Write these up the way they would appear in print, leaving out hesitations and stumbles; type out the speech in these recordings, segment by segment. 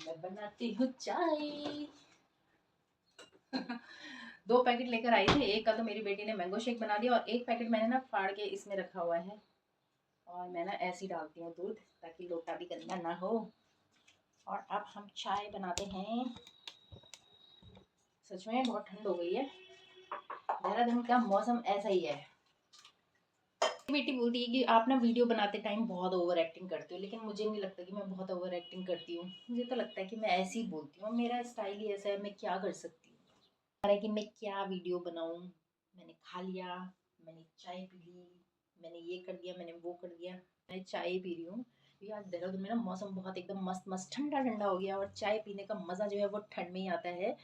मैं बनाती हूँ चाय। 2 पैकेट लेकर आई थी, एक का तो मेरी बेटी ने मैंगो शेक बना दिया और एक पैकेट मैंने ना फाड़ के इसमें रखा हुआ है। और मैं ना ऐसे ही डालती हूँ दूध, ताकि लोटा भी गंदा ना हो। और अब हम चाय बनाते हैं। सच में बहुत ठंड हो गई है, देहरादून का मौसम ऐसा ही है। बेटी बोलती है कि आप ना वीडियो बनाते टाइम बहुत ओवर एक्टिंग करते हो, लेकिन मुझे नहीं लगता कि मैं बहुत ओवर एक्टिंग करती हूँ। मुझे तो लगता है कि मैं ऐसे ही बोलती हूँ, मेरा स्टाइल ही ऐसा है, मैं क्या कर सकती हूँ। अरे कि मैं क्या वीडियो बनाऊँ। मैंने खा लिया, मैंने चाय पी ली, मैंने ये कर दिया, मैंने वो कर दिया। मैं चाय पी रही हूँ क्योंकि आज देहरादून में ना मौसम बहुत एकदम मस्त मस्त ठंडा ठंडा हो गया, और चाय पीने का मज़ा जो है वो ठंड में ही आता है।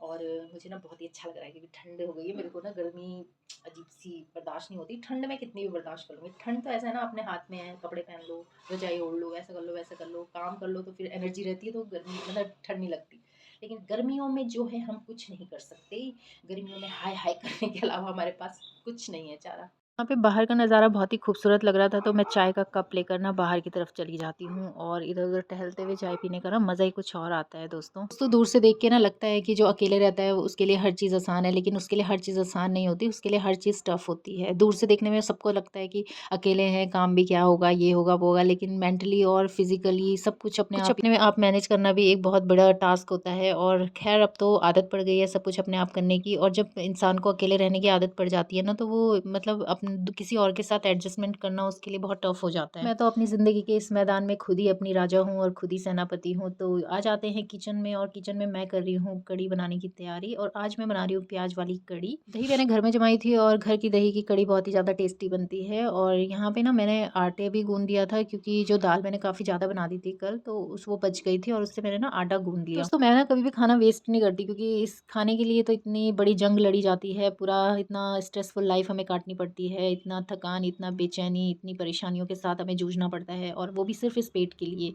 और मुझे ना बहुत ही अच्छा लग रहा है क्योंकि ठंड हो गई है। मेरे को ना गर्मी अजीब सी बर्दाश्त नहीं होती। ठंड में कितनी भी बर्दाश्त कर लूँगी। ठंड तो ऐसा है ना, अपने हाथ में है, कपड़े पहन लो, रजाई ओढ़ लो, ऐसा कर लो वैसा कर लो, काम कर लो, तो फिर एनर्जी रहती है, तो गर्मी मतलब ठंड नहीं लगती। लेकिन गर्मियों में जो है हम कुछ नहीं कर सकते। गर्मियों में हाय हाय करने के अलावा हमारे पास कुछ नहीं है चारा। यहाँ पे बाहर का नज़ारा बहुत ही खूबसूरत लग रहा था, तो मैं चाय का कप लेकर ना बाहर की तरफ चली जाती हूँ, और इधर-उधर टहलते हुए चाय पीने का ना मज़ा ही कुछ और आता है दोस्तों। तो दूर से देख के ना लगता है कि जो अकेले रहता है उसके लिए हर चीज़ आसान है, लेकिन उसके लिए हर चीज़ आसान नहीं होती, उसके लिए हर चीज़ टफ़ होती है। दूर से देखने में सबको लगता है कि अकेले हैं, काम भी क्या होगा, ये होगा, वो होगा, लेकिन मेंटली और फिज़िकली सब कुछ अपने में आप मैनेज करना भी एक बहुत बड़ा टास्क होता है। और ख़ैर अब तो आदत पड़ गई है सब कुछ अपने आप करने की, और जब इंसान को अकेले रहने की आदत पड़ जाती है ना, तो वो मतलब किसी और के साथ एडजस्टमेंट करना उसके लिए बहुत टफ हो जाता है। मैं तो अपनी ज़िंदगी के इस मैदान में खुद ही अपनी राजा हूँ और खुद ही सेनापति हूँ। तो आ जाते हैं किचन में, और किचन में मैं कर रही हूँ कढ़ी बनाने की तैयारी, और आज मैं बना रही हूँ प्याज वाली कढ़ी। दही मैंने घर में जमाई थी, और घर की दही की कढ़ी बहुत ही ज़्यादा टेस्टी बनती है। और यहाँ पे ना मैंने आटे भी गूँध दिया था, क्योंकि जो दाल मैंने काफ़ी ज़्यादा बना दी थी कल, तो उस वो बच गई थी, और उससे मैंने ना आटा गूँध लिया। दोस्तों मैं ना कभी भी खाना वेस्ट नहीं करती, क्योंकि इस खाने के लिए तो इतनी बड़ी जंग लड़ी जाती है, पूरा इतना स्ट्रेसफुल लाइफ हमें काटनी पड़ती है, इतना थकान, इतना बेचैनी, इतनी परेशानियों के साथ हमें जूझना पड़ता है, और वो भी सिर्फ़ इस पेट के लिए।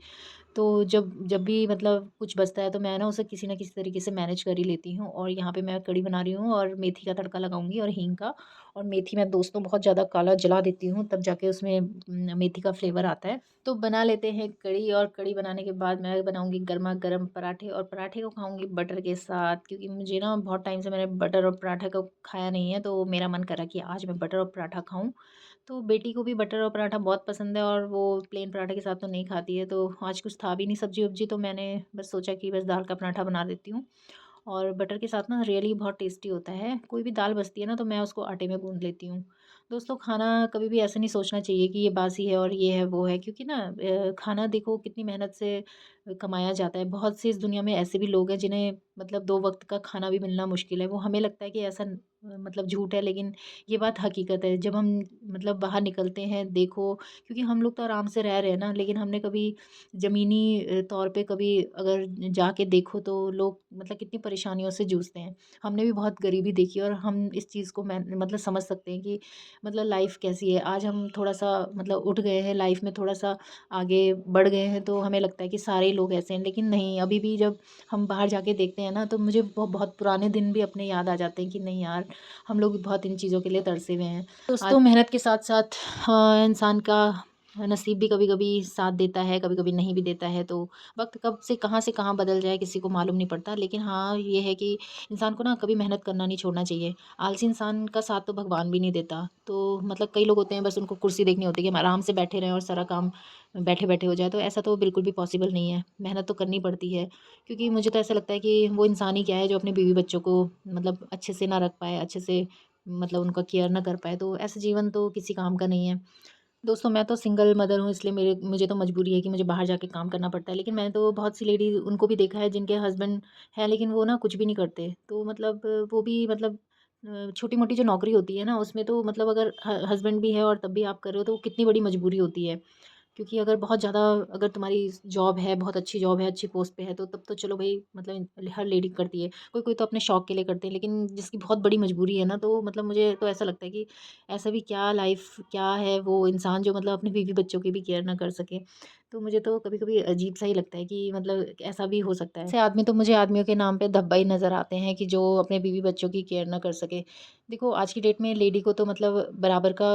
तो जब जब भी मतलब कुछ बचता है, तो मैं ना उसे किसी न किसी तरीके से मैनेज कर ही लेती हूँ। और यहाँ पे मैं कढ़ी बना रही हूँ, और मेथी का तड़का लगाऊँगी, और हींग का। और मेथी मैं दोस्तों बहुत ज़्यादा काला जला देती हूँ, तब जाके उसमें मेथी का फ्लेवर आता है। तो बना लेते हैं कढ़ी, और कढ़ी बनाने के बाद मैं बनाऊँगी गरमा-गरम पराठे, और पराठे को खाऊँगी बटर के साथ, क्योंकि मुझे ना बहुत टाइम से मैंने बटर और पराठा को खाया नहीं है, तो मेरा मन करा कि आज मैं बटर और पराठा खाऊँ। तो बेटी को भी बटर और पराठा बहुत पसंद है, और वो प्लेन पराठे के साथ तो नहीं खाती है, तो आज कुछ था भी नहीं सब्ज़ी-वब्ज़ी, तो मैंने बस सोचा कि बस दाल का पराठा बना देती हूँ। और बटर के साथ ना रियली बहुत टेस्टी होता है। कोई भी दाल बचती है ना, तो मैं उसको आटे में गूँध लेती हूँ। दोस्तों खाना कभी भी ऐसे नहीं सोचना चाहिए कि ये बासी है और ये है, वो है, क्योंकि ना खाना देखो कितनी मेहनत से कमाया जाता है। बहुत से इस दुनिया में ऐसे भी लोग हैं जिन्हें मतलब 2 वक़्त का खाना भी मिलना मुश्किल है। वो हमें लगता है कि ऐसा मतलब झूठ है, लेकिन ये बात हकीकत है। जब हम मतलब बाहर निकलते हैं देखो, क्योंकि हम लोग तो आराम से रह रहे हैं ना, लेकिन हमने कभी ज़मीनी तौर पे कभी अगर जाके देखो, तो लोग मतलब कितनी परेशानियों से जूझते हैं। हमने भी बहुत गरीबी देखी है, और हम इस चीज़ को मैं मतलब समझ सकते हैं कि मतलब लाइफ़ कैसी है। आज हम थोड़ा-सा मतलब उठ गए हैं लाइफ़ में, थोड़ा-सा आगे बढ़ गए हैं, तो हमें लगता है कि सारे ही लोग ऐसे हैं। लेकिन नहीं, अभी भी जब हम बाहर जाके देखते हैं ना, तो मुझे बहुत पुराने दिन भी अपने याद आ जाते हैं कि नहीं यार, हम लोग भी बहुत इन चीज़ों के लिए तरसे हुए हैं। दोस्तों मेहनत के साथ-साथ इंसान का नसीब भी कभी-कभी साथ देता है, कभी-कभी नहीं भी देता है, तो वक़्त कब से कहाँ बदल जाए किसी को मालूम नहीं पड़ता। लेकिन हाँ, ये है कि इंसान को ना कभी मेहनत करना नहीं छोड़ना चाहिए। आलसी इंसान का साथ तो भगवान भी नहीं देता। तो मतलब कई लोग होते हैं, बस उनको कुर्सी देखनी होती है कि हम आराम से बैठे रहें और सारा काम बैठे-बैठे हो जाए, तो ऐसा तो बिल्कुल भी पॉसिबल नहीं है। मेहनत तो करनी पड़ती है, क्योंकि मुझे तो ऐसा लगता है कि वो इंसान ही क्या है जो अपने बीवी-बच्चों को मतलब अच्छे से ना रख पाए, अच्छे से मतलब उनका केयर ना कर पाए, तो ऐसा जीवन तो किसी काम का नहीं है। दोस्तों मैं तो सिंगल मदर हूँ, इसलिए मेरे मुझे तो मजबूरी है कि मुझे बाहर जाके काम करना पड़ता है। लेकिन मैंने तो बहुत सी लेडी उनको भी देखा है जिनके हस्बैंड हैं, लेकिन वो ना कुछ भी नहीं करते। तो मतलब वो भी मतलब छोटी-मोटी जो नौकरी होती है ना, उसमें तो मतलब अगर ह हस्बैंड भी है और तब भी आप कर रहे हो, तो वो कितनी बड़ी मजबूरी होती है। क्योंकि अगर बहुत ज़्यादा अगर तुम्हारी जॉब है, बहुत अच्छी जॉब है, अच्छी पोस्ट पे है, तो तब तो चलो भई मतलब हर लेडी करती है। कोई-कोई तो अपने शौक के लिए करते हैं, लेकिन जिसकी बहुत बड़ी मजबूरी है ना, तो मतलब मुझे तो ऐसा लगता है कि ऐसा भी क्या लाइफ़ क्या है वो इंसान जो मतलब अपने बीवी-बच्चों की भी केयर ना कर सके। तो मुझे तो कभी-कभी अजीब-सा ही लगता है कि मतलब ऐसा भी हो सकता है। ऐसे आदमी तो मुझे आदमियों के नाम पे धब्बा ही नज़र आते हैं कि जो अपने बीवी-बच्चों की केयर ना कर सके। देखो आज की डेट में लेडी को तो मतलब बराबर का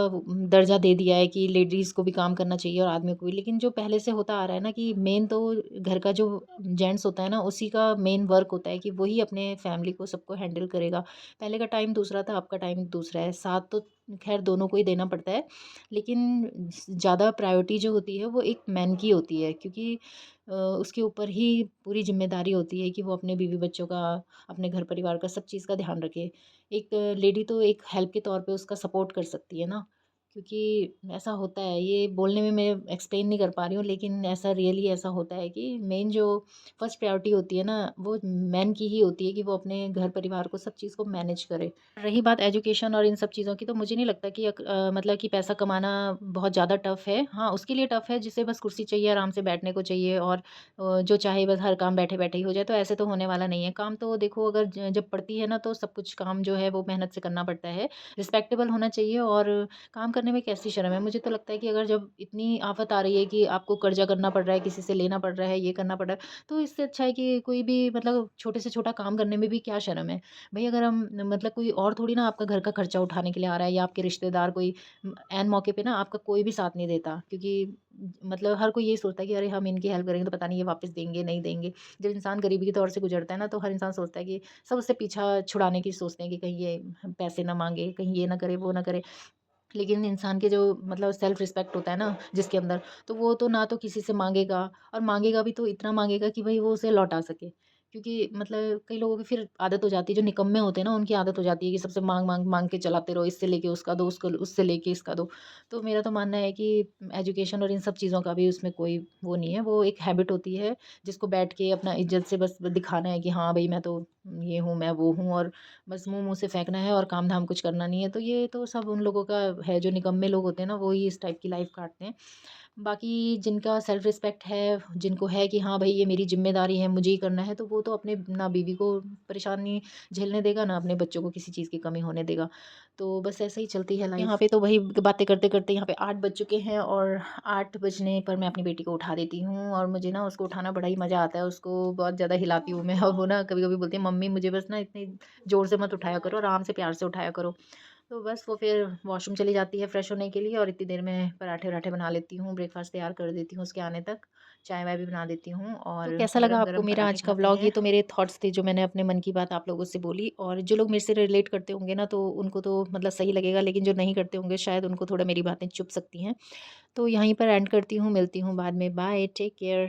दर्जा दे दिया है कि लेडीज़ को भी काम करना चाहिए और आदमियों को भी। लेकिन जो पहले से होता आ रहा है ना कि मेन तो घर का जो जेंट्स होता है ना, उसी का मेन वर्क होता है कि वही अपने फैमिली को सबको हैंडल करेगा। पहले का टाइम दूसरा था, अब का टाइम दूसरा है। साथ तो ख़ैर दोनों को ही देना पड़ता है, लेकिन ज़्यादा प्रायोरिटी जो होती है वो एक मैन की होती है, क्योंकि उसके ऊपर ही पूरी ज़िम्मेदारी होती है कि वो अपने बीवी-बच्चों का, अपने घर परिवार का, सब चीज़ का ध्यान रखे। एक लेडी तो एक हेल्प के तौर पे उसका सपोर्ट कर सकती है ना, क्योंकि ऐसा होता है, ये बोलने में मैं एक्सप्लेन नहीं कर पा रही हूँ, लेकिन ऐसा रियली ऐसा होता है कि मेन जो फर्स्ट प्रायोरिटी होती है ना, वो मैन की ही होती है कि वो अपने घर परिवार को, सब चीज़ को मैनेज करे। रही बात एजुकेशन और इन सब चीज़ों की, तो मुझे नहीं लगता कि मतलब कि पैसा कमाना बहुत ज़्यादा टफ़ है। हाँ, उसके लिए टफ़ है जिसे बस कुर्सी चाहिए, आराम से बैठने को चाहिए और जो चाहे बस हर काम बैठे-बैठे ही हो जाए, तो ऐसे तो होने वाला नहीं है। काम तो देखो, अगर जब पड़ती है ना, तो सब कुछ काम जो है वो मेहनत से करना पड़ता है। रिस्पेक्टेबल होना चाहिए और काम करने में कैसी शर्म है? मुझे तो लगता है कि अगर जब इतनी आफ़त आ रही है कि आपको कर्ज़ा करना पड़ रहा है, किसी से लेना पड़ रहा है, ये करना पड़ रहा है, तो इससे अच्छा है कि कोई भी मतलब छोटे से छोटा काम करने में भी क्या शर्म है? भई अगर हम मतलब कोई और थोड़ी ना आपका घर का खर्चा उठाने के लिए आ रहा है, या आपके रिश्तेदार कोई ऐन मौके पे ना आपका कोई भी साथ नहीं देता, क्योंकि मतलब हर कोई यही सोचता है कि अरे हम इनकी हेल्प करेंगे तो पता नहीं ये वापस देंगे, नहीं देंगे। जब इंसान गरीबी के दौर से गुज़रता है ना, तो हर इंसान सोचता है कि सब उससे पीछा छुड़ाने की सोचते हैं कि कहीं ये पैसे ना माँगे, कहीं ये ना करे, वो ना करे। लेकिन इंसान के जो मतलब सेल्फ रिस्पेक्ट होता है ना जिसके अंदर, तो वो तो ना तो किसी से माँगेगा, और माँगेगा भी तो इतना माँगेगा कि भई वो उसे लौटा सके। क्योंकि मतलब कई लोगों की फिर आदत हो जाती है, जो निकम्मे होते हैं ना, उनकी आदत हो जाती है कि सबसे माँग के चलाते रहो, इससे लेके उसका दो, उसको उससे लेके इसका दो। तो मेरा तो मानना है कि एजुकेशन और इन सब चीज़ों का भी उसमें कोई वो नहीं है, वो एक हैबिट होती है, जिसको बैठ के अपना इज़्ज़त से बस दिखाना है कि हाँ भई मैं तो ये हूँ, मैं वो हूँ, और बस मुँह-मुँह से फेंकना है और काम-धाम कुछ करना नहीं है। तो ये तो सब उन लोगों का है, जो निकम्मे लोग होते हैं ना, वो ही इस टाइप की लाइफ़ काटते हैं। बाकी जिनका सेल्फ रिस्पेक्ट है, जिनको है कि हाँ, भई ये मेरी ज़िम्मेदारी है, मुझे ही करना है, तो वो तो अपने ना बीवी को परेशानी झेलने देगा, ना अपने बच्चों को किसी चीज़ की कमी होने देगा। तो बस ऐसे ही चलती है लाइफ़। यहाँ पे तो वही बातें करते-करते यहाँ पे 8 बज चुके हैं, और 8 बजने पर मैं अपनी बेटी को उठा देती हूँ, और मुझे ना उसको उठाना बड़ा ही मज़ा आता है। उसको बहुत ज़्यादा हिलाती हूँ मैं, और वो ना कभी-कभी बोलती है, "मम्मी मुझे बस ना इतनी ज़ोर से मत उठाया करो, आराम से प्यार से उठाया करो।" तो बस वो फिर वॉशरूम चली जाती है फ्रेश होने के लिए, और इतनी देर में पराठे-वराठे बना लेती हूँ, ब्रेकफ़ास्ट तैयार कर देती हूँ उसके आने तक। चाय-वाय भी बना देती हूँ, तो और कैसा लगा आपको गरम-गरम मेरा पराठे आज का खाते व्लॉग? ये हैं। तो मेरे थॉट्स थे जो मैंने अपने मन की बात आप लोगों से बोली, और जो लोग मेरे से रिलेट करते होंगे ना, तो उनको तो मतलब सही लगेगा, लेकिन जो नहीं करते होंगे शायद उनको थोड़ा मेरी बातें चुभ सकती हैं। तो यहीं पर एंड करती हूँ, मिलती हूँ बाद में। Bye, take care.